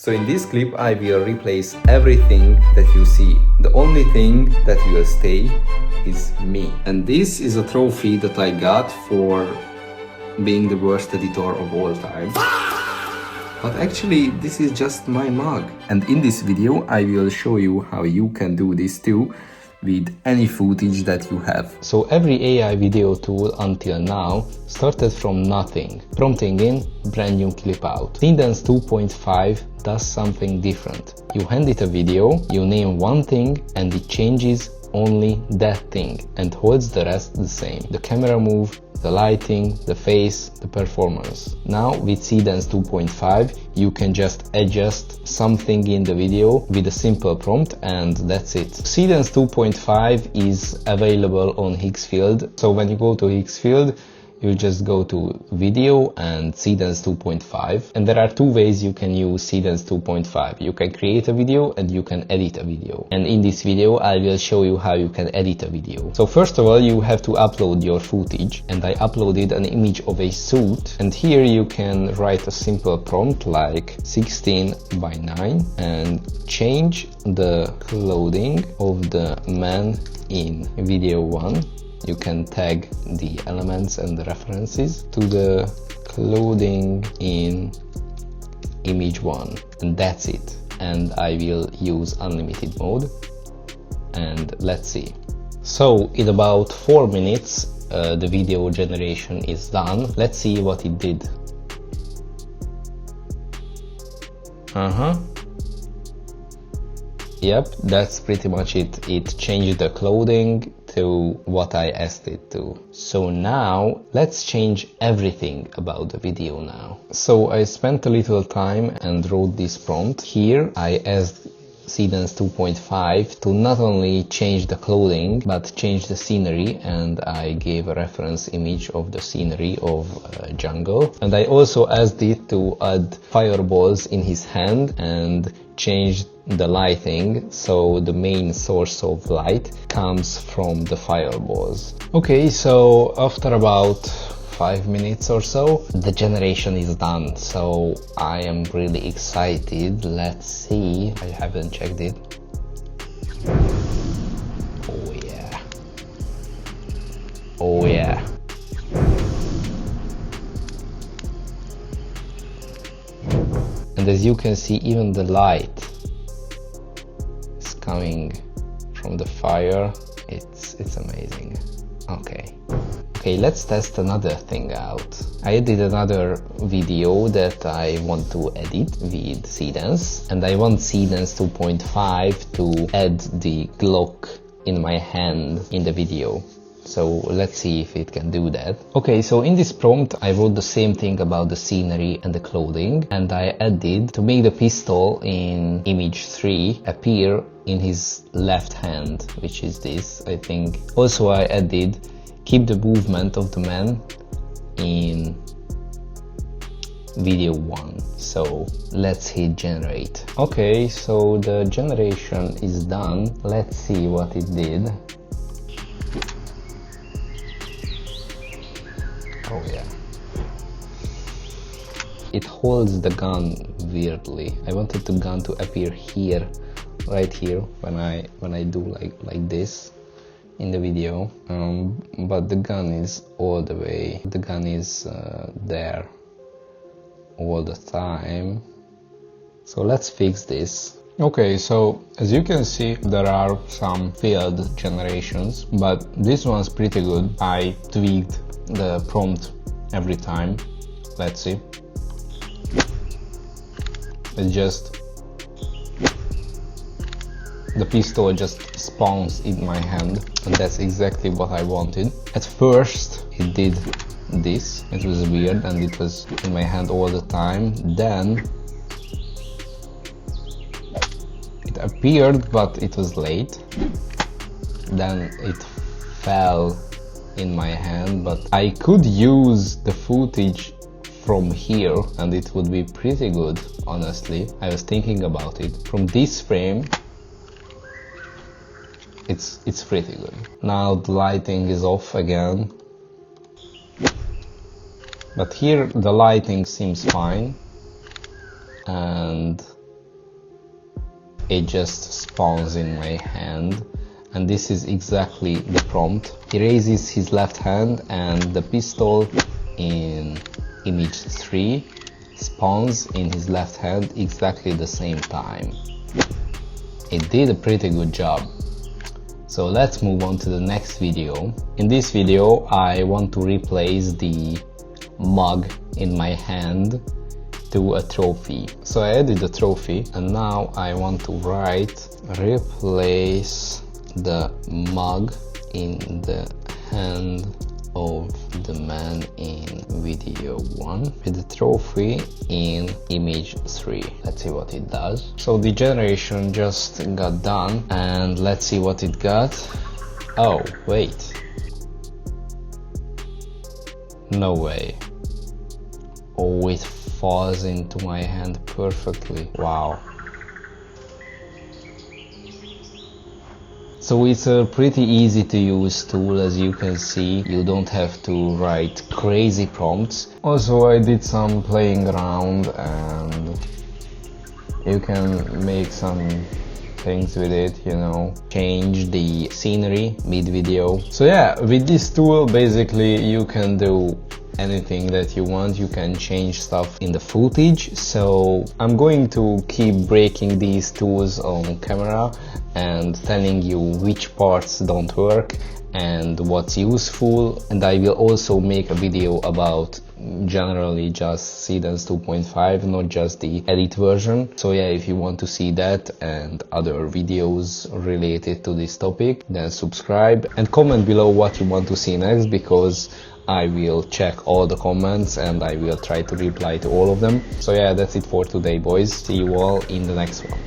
So in this clip I will replace everything that you see. The only thing that will stay is me. And this is a trophy that I got for being the worst editor of all time. But actually this is just my mug. And in this video I will show you how you can do this too with any footage that you have. So every AI video tool until now started from nothing, prompting in brand new clip out. Seedance 2.5 does something different. You hand it a video, you name one thing and it changes only that thing and holds the rest the same. The camera move, the lighting, the face, the performance. Now with Seedance 2.5 you can just adjust something in the video with a simple prompt and that's it. Seedance 2.5 is available on Higgsfield. So when you go to Higgsfield, you just go to video and Seedance 2.5, and there are two ways you can use Seedance 2.5. You can create a video and you can edit a video. And in this video I will show you how you can edit a video. So first of all you have to upload your footage, and I uploaded an image of a suit, and here you can write a simple prompt like 16:9 and change the clothing of the man in video 1. You can tag the elements and the references to the clothing in image 1, and that's it. And I will use unlimited mode and let's see. So in about 4 minutes the video generation is done. Let's see what it did. Yep, that's pretty much it. It changed the clothing to what I asked it to. So now let's change everything about the video now. So I spent a little time and wrote this prompt. Here I asked Seedance 2.5 to not only change the clothing but change the scenery, and I gave a reference image of the scenery of jungle, and I also asked it to add fireballs in his hand and change the lighting so the main source of light comes from the fireballs. Okay, so after about 5 minutes or so the generation is done, so I am really excited. Let's see, I haven't checked it. Oh yeah, oh yeah. And as you can see, even the light is coming from the fire. It's amazing. Okay, let's test another thing out. I did another video that I want to edit with Seedance, and I want Seedance 2.5 to add the Glock in my hand in the video. So let's see if it can do that. Okay, so in this prompt I wrote the same thing about the scenery and the clothing, and I added to make the pistol in image 3 appear in his left hand, which is this, I think. Also I added keep the movement of the man in video 1. So let's hit generate. Okay, so the generation is done. Let's see what it did. Oh yeah. It holds the gun weirdly. I wanted the gun to appear here, right here, when I do like this in the video, but the gun is all the way. The gun is there all the time. So let's fix this. Okay, so as you can see there are some failed generations, but this one's pretty good. I tweaked the prompt every time. Let's see. It just, the pistol just spawns in my hand, and that's exactly what I wanted. At first it did this, it was weird and it was in my hand all the time. Then it appeared but it was late. Then it fell in my hand, but I could use the footage from here and it would be pretty good, honestly. I was thinking about it. From this frame it's pretty good. Now the lighting is off again, but here the lighting seems fine, and it just spawns in my hand, and this is exactly the prompt. He raises his left hand and the pistol in image 3 spawns in his left hand exactly the same time. It did a pretty good job. So let's move on to the next video. In this video I want to replace the mug in my hand to a trophy. So I added the trophy, and now I want to write replace the mug in the hand of the man in video 1 with the trophy in image 3. Let's see what it does. So the generation just got done, and let's see what it got. Oh wait, no way. Oh, it falls into my hand perfectly. Wow. So it's a pretty easy to use tool, as you can see. You don't have to write crazy prompts. Also, I did some playing around, and you can make some things with it, you know, change the scenery mid-video. So yeah, with this tool basically you can do anything that you want. You can change stuff in the footage. So I'm going to keep breaking these tools on camera and telling you which parts don't work and what's useful, and I will also make a video about generally just Seedance 2.5, not just the edit version. So yeah, if you want to see that and other videos related to this topic, then subscribe and comment below what you want to see next, because I will check all the comments and I will try to reply to all of them. So yeah, that's it for today, boys. See you all in the next one.